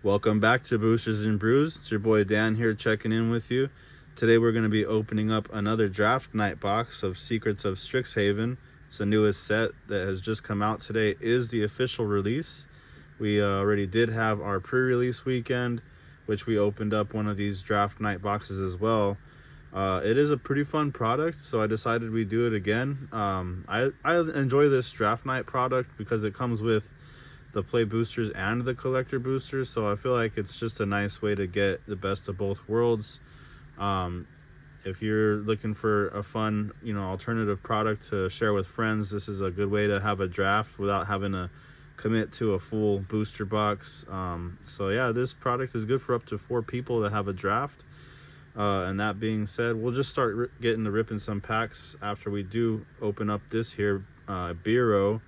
Welcome back to Boosters and Brews. It's your boy Dan here checking in with you. Today we're going to be opening up another draft night box of Secrets of Strixhaven. It's the newest set that has just come out. Today is the official release. We already did have our pre-release weekend, which we opened up one of these draft night boxes as well. It is a pretty fun product, so I decided we'd do it again. I enjoy this draft night product because it comes with the play boosters and the collector boosters, so I feel like it's just a nice way to get the best of both worlds. If you're looking for a fun, alternative product to share with friends, this is a good way to have a draft without having to commit to a full booster box. So yeah, this product is good for up to 4 people to have a draft. And that being said, we'll just start getting to ripping some packs after we do open up this here BERO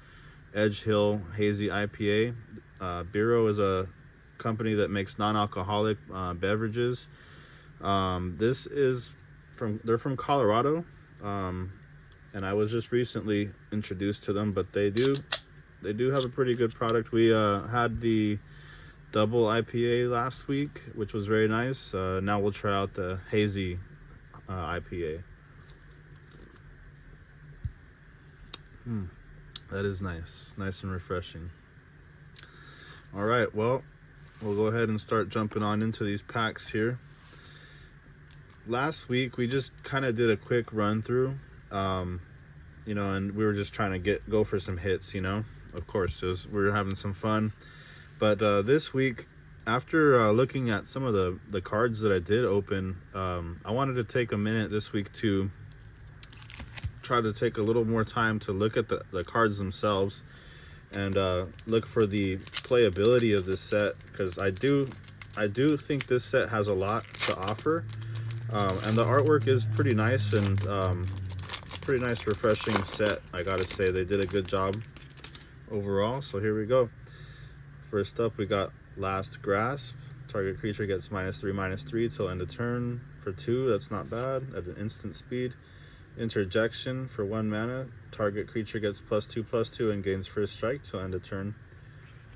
Hazy iPA. BERO is a company that makes non-alcoholic beverages. This is they're from Colorado, and I was just recently introduced to them, but they do have a pretty good product. We had the double IPA last week, which was very nice. Now we'll try out the hazy IPA. That is nice and refreshing. All right, well, we'll go ahead and start jumping on into these packs here. Last week we just kind of did a quick run through, and we were just trying to go for some hits. Of course, we were having some fun. But this week, after looking at some of the cards that I did open, I wanted to take a minute this week to try to take a little more time to look at the cards themselves and look for the playability of this set, because I do think this set has a lot to offer, and the artwork is pretty nice and pretty nice, refreshing set. I gotta say, they did a good job overall. So here we go. First up, we got Last Grasp. Target creature gets -3/-3 till end of turn for 2. That's not bad at an instant speed. Interjection for 1 mana. Target creature gets +2/+2 and gains first strike till end of turn.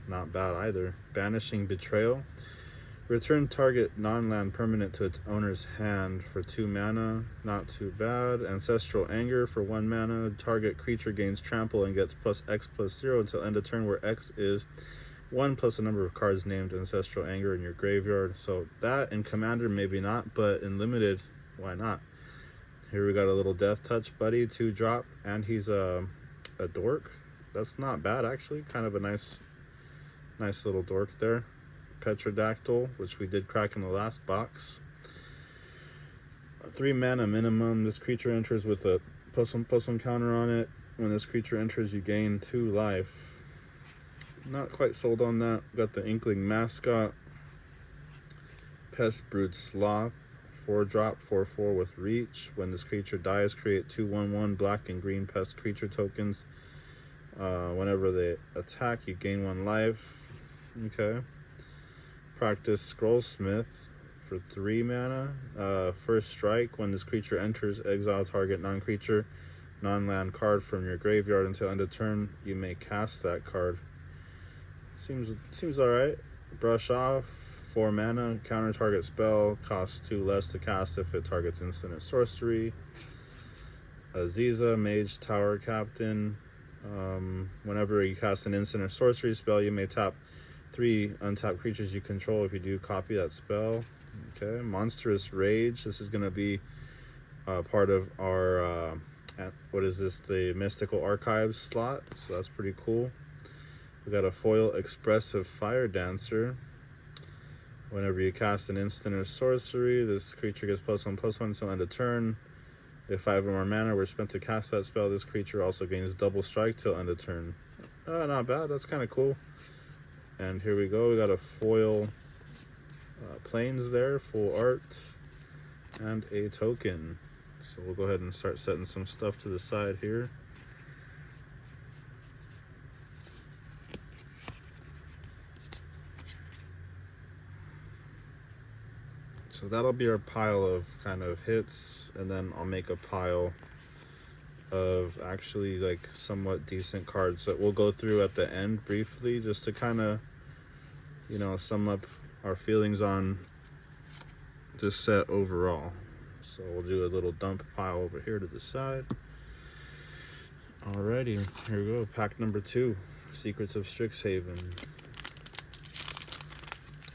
Not bad either. Banishing Betrayal. Return target non-land permanent to its owner's hand for 2 mana. Not too bad. Ancestral Anger for 1 mana. Target creature gains trample and gets +X/+0 until end of turn, where X is 1 plus a number of cards named Ancestral Anger in your graveyard. So that in Commander maybe not, but in Limited, why not? Here we got a little Death Touch buddy, 2-drop, and he's a dork. That's not bad actually. Kind of a nice little dork there. Petrodactyl, which we did crack in the last box. 3 mana minimum. This creature enters with a +1/+1 counter on it. When this creature enters, you gain 2 life. Not quite sold on that. Got the Inkling Mascot. Pest Brood Sloth. 4-drop, 4/4 with reach. When this creature dies, create 2/1/1 black and green pest creature tokens. Whenever they attack, you gain 1 life. Okay. Practice Scrollsmith for 3 mana. First strike. When this creature enters, exile target non-creature, non-land card from your graveyard until end of turn. You may cast that card. Seems alright. Brush Off. 4 mana, counter target spell, costs 2 less to cast if it targets instant or sorcery. Aziza, Mage Tower Captain. Whenever you cast an instant or sorcery spell, you may tap 3 untapped creatures you control. If you do, copy that spell. Okay, Monstrous Rage. This is going to be part of our, what is this, the Mystical Archives slot, so that's pretty cool. We got a foil Expressive Fire Dancer. Whenever you cast an instant or sorcery, this creature gets +1/+1 until end of turn. If 5 or more mana were spent to cast that spell, this creature also gains double strike till end of turn. Not bad. That's kind of cool. And here we go. We got a foil Plains there, full art, and a token. So we'll go ahead and start setting some stuff to the side here. So that'll be our pile of kind of hits, and then I'll make a pile of actually like somewhat decent cards that we'll go through at the end briefly, just to kind of, you know, sum up our feelings on this set overall. So we'll do a little dump pile over here to the side. Alrighty, here we go. Pack number 2, Secrets of Strixhaven.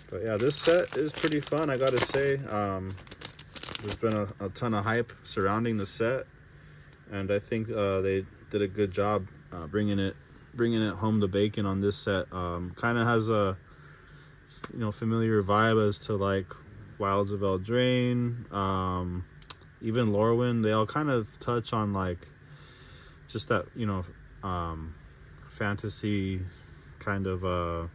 But yeah, this set is pretty fun, I gotta say. There's been a ton of hype surrounding the set, and I think they did a good job bringing it home to bacon on this set. Kind of has a familiar vibe as to like Wilds of Eldraine, even Lorwyn. They all kind of touch on like just that fantasy kind of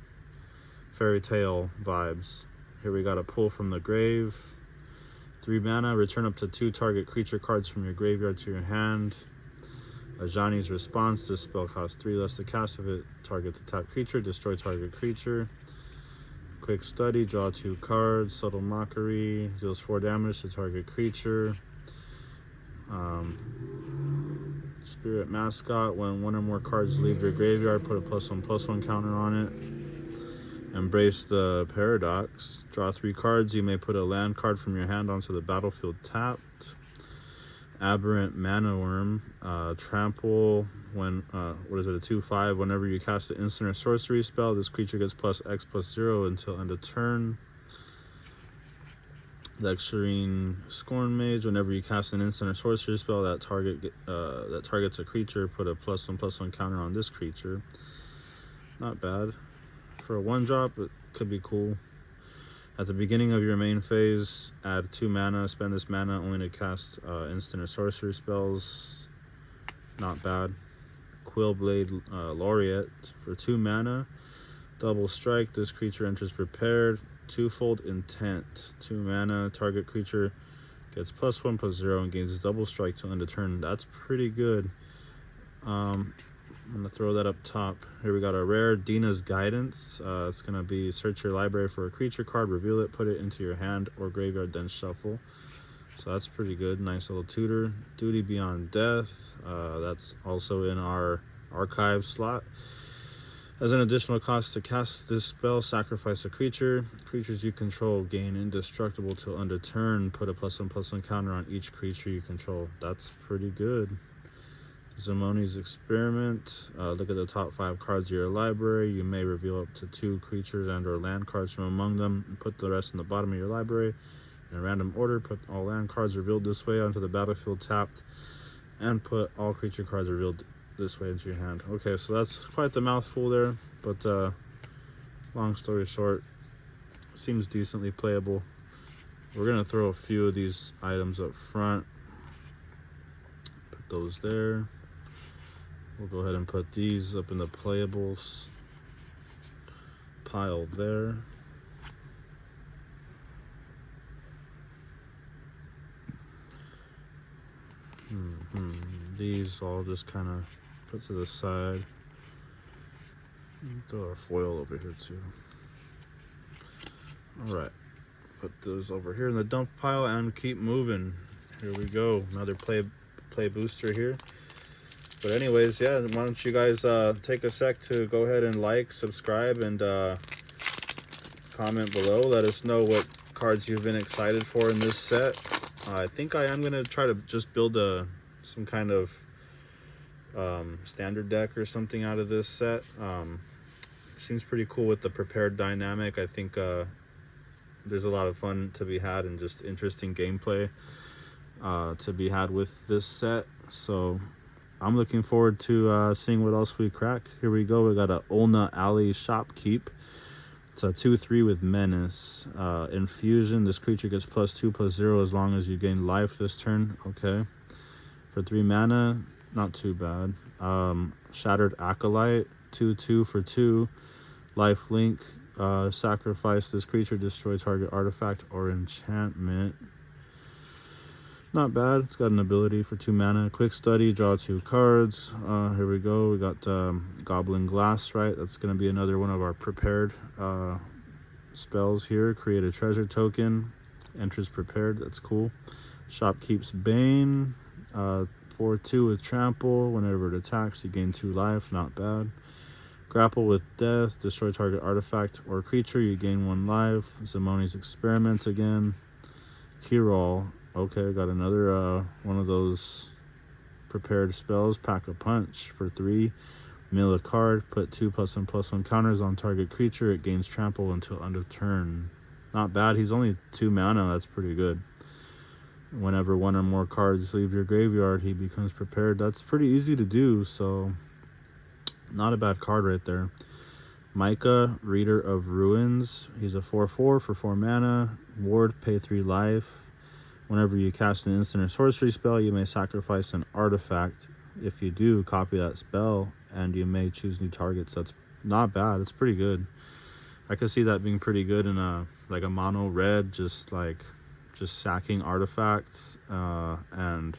fairy tale vibes. Here we got a Pull from the Grave. 3 mana, return up to 2 target creature cards from your graveyard to your hand. Ajani's Response, this spell costs 3 less to cast if it targets a tapped creature, destroy target creature. Quick Study, draw 2 cards. Subtle Mockery, deals 4 damage to target creature. Spirit Mascot, when 1 or more cards leave your graveyard, put a +1/+1 counter on it. Embrace the Paradox, draw 3 cards. You may put a land card from your hand onto the battlefield tapped. Aberrant Mana Worm, trample, when a 2/5, whenever you cast an instant or sorcery spell, this creature gets +X/+0 until end of turn. Lecturing Scorn Mage, whenever you cast an instant or sorcery spell that targets a creature, put a +1/+1 counter on this creature. Not bad. For a 1-drop, it could be cool. At the beginning of your main phase, add 2 mana. Spend this mana only to cast instant or sorcery spells. Not bad. Quillblade Laureate for 2 mana. Double strike. This creature enters prepared. 2-fold Intent. 2 mana. Target creature gets +1/+0 and gains double strike till end of turn. That's pretty good. I'm going to throw that up top. Here we got a rare, Dina's Guidance. It's going to be search your library for a creature card, reveal it, put it into your hand or graveyard, then shuffle. So that's pretty good. Nice little tutor. Duty Beyond Death. That's also in our archive slot. As an additional cost to cast this spell, sacrifice a creature. Creatures you control gain indestructible till end of turn. Put a +1/+1 counter on each creature you control. That's pretty good. Zimoni's Experiment. Look at the top 5 cards of your library. You may reveal up to 2 creatures and or land cards from among them and put the rest in the bottom of your library in a random order. Put all land cards revealed this way onto the battlefield tapped, and put all creature cards revealed this way into your hand. Okay, so that's quite the mouthful there, but long story short, seems decently playable. We're gonna throw a few of these items up front. Put those there. We'll go ahead and put these up in the playables pile there. These all just kind of put to the side. Throw our foil over here too. All right, put those over here in the dump pile and keep moving. Here we go, another play booster here. But anyways, yeah, why don't you guys take a sec to go ahead and like, subscribe, and comment below. Let us know what cards you've been excited for in this set. I think I am going to try to just build some kind of standard deck or something out of this set. Seems pretty cool with the prepared dynamic. I think there's a lot of fun to be had and just interesting gameplay to be had with this set. So I'm looking forward to seeing what else we crack. Here we go. We got a Olna Alley Shopkeep. It's a 2/3 with Menace. Infusion. This creature gets +2/+0 as long as you gain life this turn. Okay. For 3 mana, not too bad. Shattered Acolyte. 2/2 for 2. Life Link. Sacrifice this creature, destroy target artifact or enchantment. Not bad. It's got an ability for 2 mana. Quick Study, draw 2 cards. Here we go. We got Goblin Glass, right? That's going to be another one of our prepared spells here. Create a treasure token. Enters prepared. That's cool. Shopkeep's Bane. 4/2 with Trample. Whenever it attacks, you gain 2 life. Not bad. Grapple with death, destroy target artifact or creature, you gain 1 life. Zimoni's Experiment again. Kirol, okay, got another one of those prepared spells. Pack a Punch for 3. Mill a card, put 2+1/+1 counters on target creature. It gains trample until end of turn. Not bad. He's only 2 mana. That's pretty good. Whenever 1 or more cards leave your graveyard, he becomes prepared. That's pretty easy to do, so not a bad card right there. Micah, Reader of Ruins. He's a 4/4 for 4 mana. Ward, pay 3 life. Whenever you cast an instant or sorcery spell, you may sacrifice an artifact. If you do, copy that spell, and you may choose new targets. That's not bad. It's pretty good. I could see that being pretty good in a like a mono red, just sacking artifacts and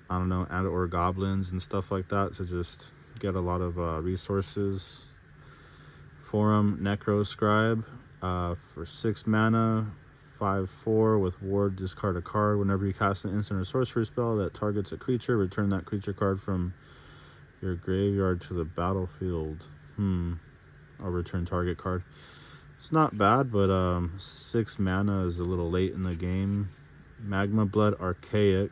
I don't know, and or goblins and stuff like that to just get a lot of resources. Forum Necro Scribe for 6 mana, 5/4 with Ward. Discard a card. Whenever you cast an instant or sorcery spell that targets a creature, return that creature card from your graveyard to the battlefield. Or return target card. It's not bad, but 6 mana is a little late in the game. Magma Blood Archaic,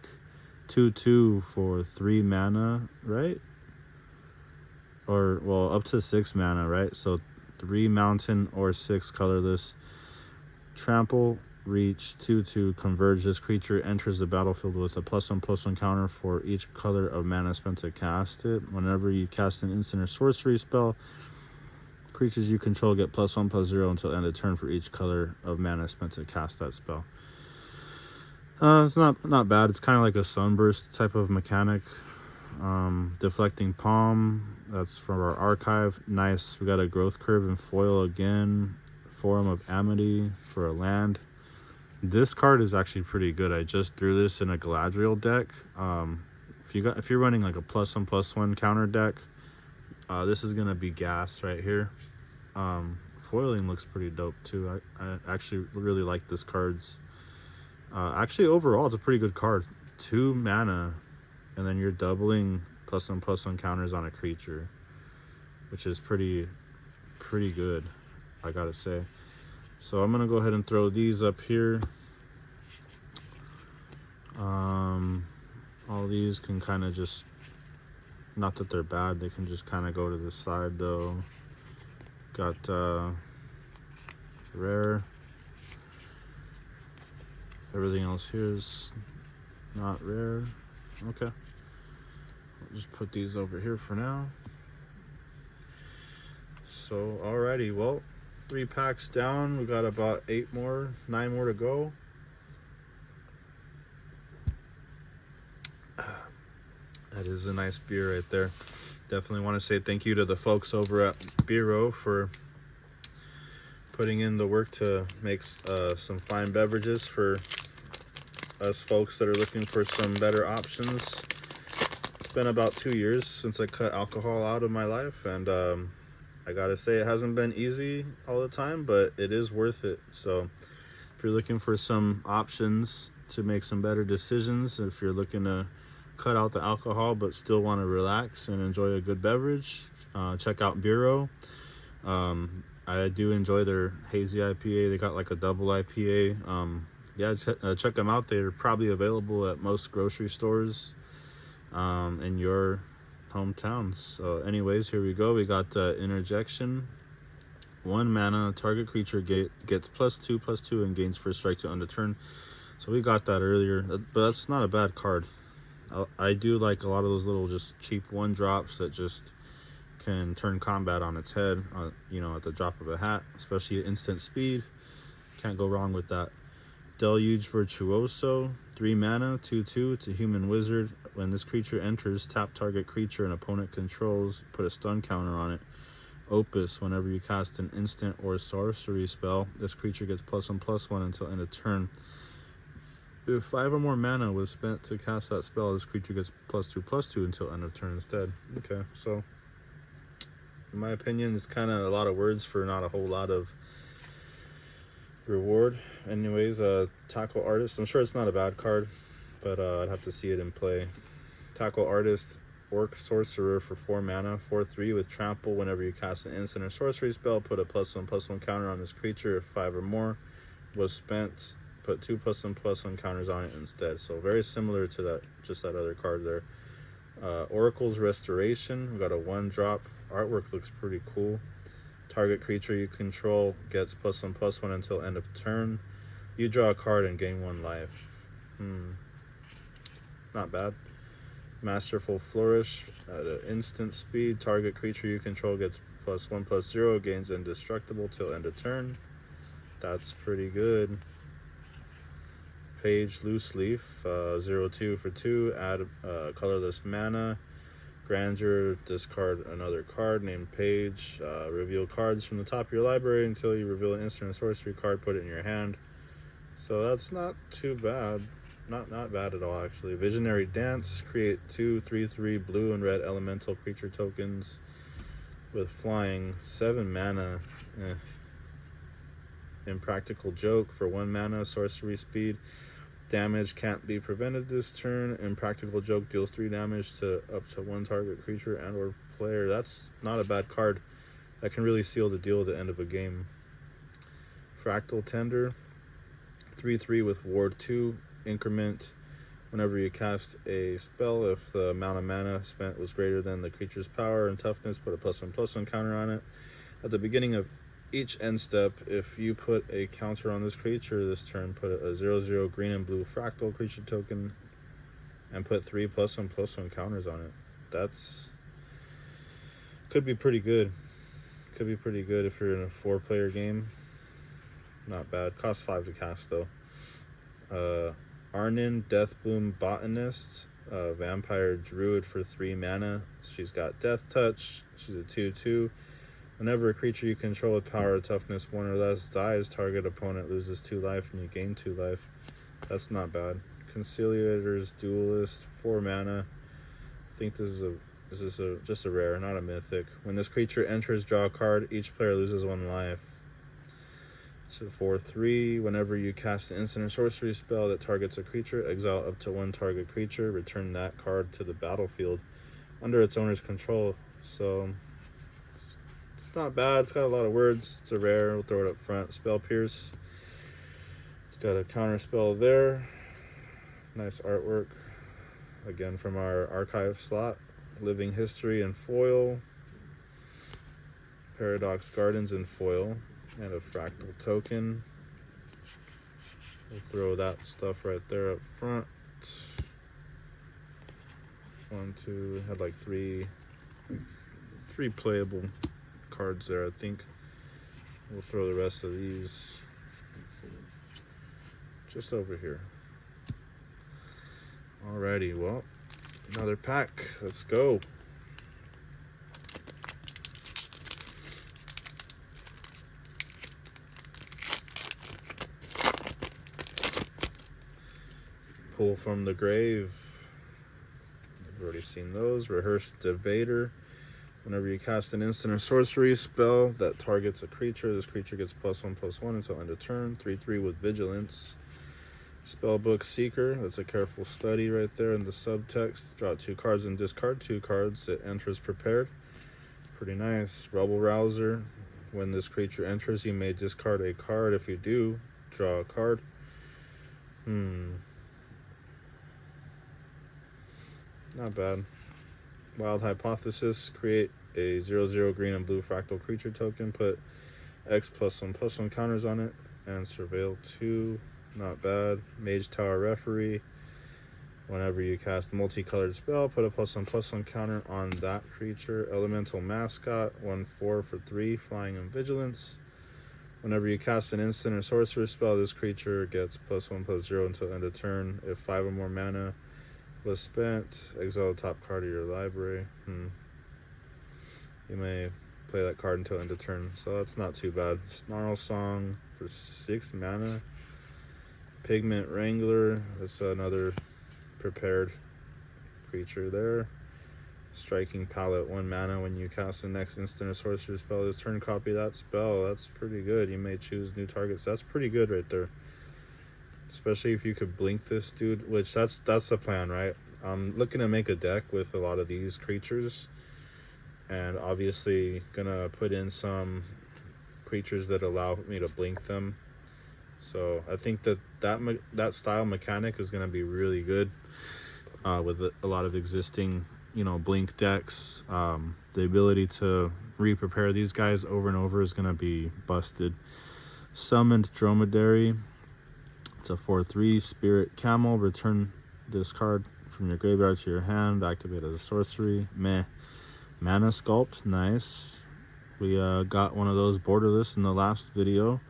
2/2 for 3 mana, right? Or, well, up to 6 mana, right? So 3 mountain or 6 colorless. Trample, reach, 2/2, converge. This creature enters the battlefield with a +1/+1 counter for each color of mana spent to cast it. Whenever you cast an instant or sorcery spell, creatures you control get +1/+0 until end of turn for each color of mana spent to cast that spell. It's not bad. It's kind of like a Sunburst type of mechanic. Deflecting Palm, that's from our archive. Nice. We got a Growth Curve and foil again. Forum of Amity for a land. This card is actually pretty good. I just threw this in a Galadriel deck. If you're running like a +1/+1 counter deck, this is gonna be gas right here. Foiling looks pretty dope too. I actually really like this card's. Actually, overall, it's a pretty good card. 2 mana, and then you're doubling +1/+1 counters on a creature, which is pretty good, I gotta say. So I'm gonna go ahead and throw these up here. All these can kind of just, not that they're bad, they can just kind of go to the side though. Got rare. Everything else here is not rare. Okay, I'll just put these over here for now. So alrighty, well, 3 packs down. We got about 9 more to go. That is a nice beer right there. Definitely want to say thank you to the folks over at BERO for putting in the work to make some fine beverages for us folks that are looking for some better options. It's been about 2 years since I cut alcohol out of my life, and I gotta say it hasn't been easy all the time, but it is worth it. So if you're looking for some options to make some better decisions, if you're looking to cut out the alcohol but still want to relax and enjoy a good beverage, check out BERO. I do enjoy their hazy IPA. They got like a double IPA. Yeah, check them out. They're probably available at most grocery stores in your hometowns. So anyways, here we go. We got Interjection. 1 mana, target creature gets +2/+2 and gains first strike to end of turn. So we got that earlier, but that's not a bad card. I do like a lot of those little just cheap 1-drops that just can turn combat on its head, you know, at the drop of a hat, especially at instant speed. Can't go wrong with that. Deluge Virtuoso, 3 mana, 2/2. It's a human wizard. When this creature enters, tap target creature an opponent controls, put a stun counter on it. Opus, whenever you cast an instant or sorcery spell, this creature gets +1/+1 until end of turn. If 5 or more mana was spent to cast that spell, this creature gets +2/+2 until end of turn instead. Okay, so in my opinion, it's kind of a lot of words for not a whole lot of reward. Anyways, Tackle Artist. I'm sure it's not a bad card, but I'd have to see it in play. Tackle Artist, Orc Sorcerer for 4 mana, 4/3 with trample. Whenever you cast an instant or sorcery spell, put a +1/+1 counter on this creature. If 5 or more was spent, put 2 +1/+1 counters on it instead. So very similar to that, just that other card there. Oracle's Restoration. We got a 1-drop. Artwork looks pretty cool. Target creature you control gets +1/+1 until end of turn. You draw a card and gain 1 life. Not bad. Masterful Flourish at an instant speed. Target creature you control gets +1/+0, gains indestructible till end of turn. That's pretty good. Page Loose Leaf, 0/2 for 2. Add colorless mana. Grandeur, discard another card named Page. Reveal cards from the top of your library until you reveal an instant or sorcery card, put it in your hand. So that's not too bad. Not bad at all, actually. Visionary Dance. Create 2 3/3 blue and red elemental creature tokens with flying, 7 mana. Impractical Joke for 1 mana, sorcery speed. Damage can't be prevented this turn. Impractical Joke deals 3 damage to up to 1 target creature and or player. That's not a bad card. That can really seal the deal at the end of a game. Fractal Tender. 3/3 with Ward 2. Increment. Whenever you cast a spell, if the amount of mana spent was greater than the creature's power and toughness, put a +1/+1 counter on it. At the beginning of each end step, if you put a counter on this creature this turn, put a 0/0 green and blue fractal creature token and put 3 +1/+1 counters on it. That's could be pretty good. Could be pretty good if you're in a 4-player game. Not bad. Costs 5 to cast though. Arnin, Deathbloom Botanist, Vampire Druid for 3 mana. She's got Death Touch. She's a 2/2. Whenever a creature you control with power or toughness 1 or less dies, target opponent loses 2 life and you gain 2 life. That's not bad. Conciliator's Duelist, 4 mana. I think this is just a rare, not a mythic. When this creature enters, draw a card. Each player loses 1 life. So 4/3. Whenever you cast an instant or sorcery spell that targets a creature, exile up to 1 target creature. Return that card to the battlefield under its owner's control. So it's not bad. It's got a lot of words. It's a rare. We'll throw it up front. Spell Pierce. It's got a counter spell there. Nice artwork. Again from our archive slot. Living History in foil. Paradox Gardens in foil. And a fractal token. We'll throw that stuff right there up front. 1, 2, had like three playable cards there, I think. We'll throw the rest of these just over here. Alrighty, well, another pack. Let's go. Pull from the Grave. I've already seen those. Rehearsed Debater. Whenever you cast an instant or sorcery spell that targets a creature, this creature gets +1/+1 until end of turn. 3/3 with Vigilance. Spellbook Seeker. That's a careful study right there in the subtext. Draw 2 cards and discard 2 cards. It enters prepared. Pretty nice. Rebel Rouser. When this creature enters, you may discard a card. If you do, draw a card. Not bad. Wild Hypothesis. Create a 0/0 green and blue fractal creature token. Put X +1/+1 counters on it. And Surveil 2. Not bad. Mage Tower Referee. Whenever you cast multicolored spell, put a +1/+1 counter on that creature. Elemental Mascot. 1/4 for 3. Flying and Vigilance. Whenever you cast an instant or sorcerer spell, this creature gets +1/+0 until end of turn. If 5 or more mana was spent, exile the top card of your library. You may play that card until end of turn, so that's not too bad. Snarl Song for 6 mana. Pigment Wrangler, that's another prepared creature there. Striking Palette, 1 mana. When you cast the next instant or sorcerer spell this turn, copy that spell. That's pretty good. You may choose new targets. That's pretty good right there. Especially if you could blink this dude, which that's the plan, right? I'm looking to make a deck with a lot of these creatures, and obviously gonna put in some creatures that allow me to blink them. So I think that style mechanic is gonna be really good with a lot of existing, blink decks. The ability to re-prepare these guys over and over is gonna be busted. Summoned Dromedary. It's a 4/3 Spirit Camel. Return this card from your graveyard to your hand. Activate as a sorcery. Meh. Mana Sculpt. Nice. We got one of those borderless in the last video.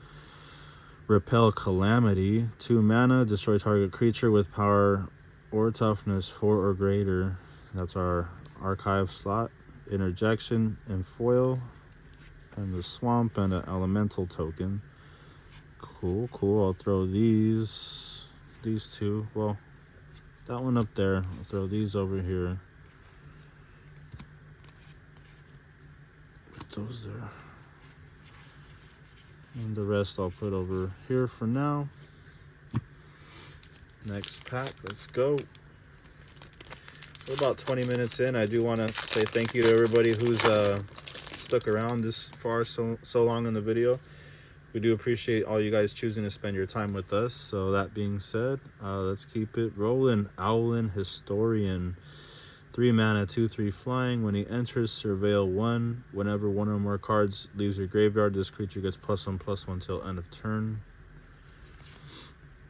Repel Calamity. 2 mana. Destroy target creature with power or toughness 4 or greater. That's our archive slot. Interjection and foil. And the swamp and an elemental token. Cool. I'll throw these two. Well, that one up there. I'll throw these over here. Put those there. And the rest I'll put over here for now. Next pack, let's go. We're about 20 minutes in. I do want to say thank you to everybody who's stuck around this far so long in the video. We do appreciate all you guys choosing to spend your time with us. So that being said, let's keep it rolling. Owlin Historian. 3 mana, 2/3 flying. When he enters, surveil 1. Whenever one or more cards leaves your graveyard, this creature gets +1/+1 till end of turn.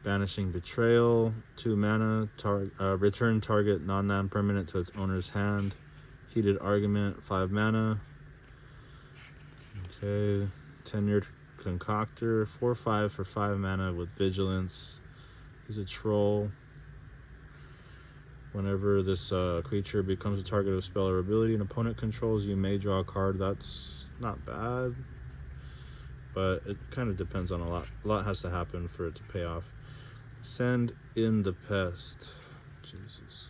Banishing Betrayal. 2 mana. Return target non-land permanent to its owner's hand. Heated Argument. 5 mana. Okay. Tenured Concoctor. 4/5 for 5 mana with Vigilance. He's a troll. Whenever this creature becomes a target of spell or ability an opponent controls, you may draw a card. That's not bad, but it kind of depends on a lot. A lot has to happen for it to pay off. Send in the Pest. Jesus.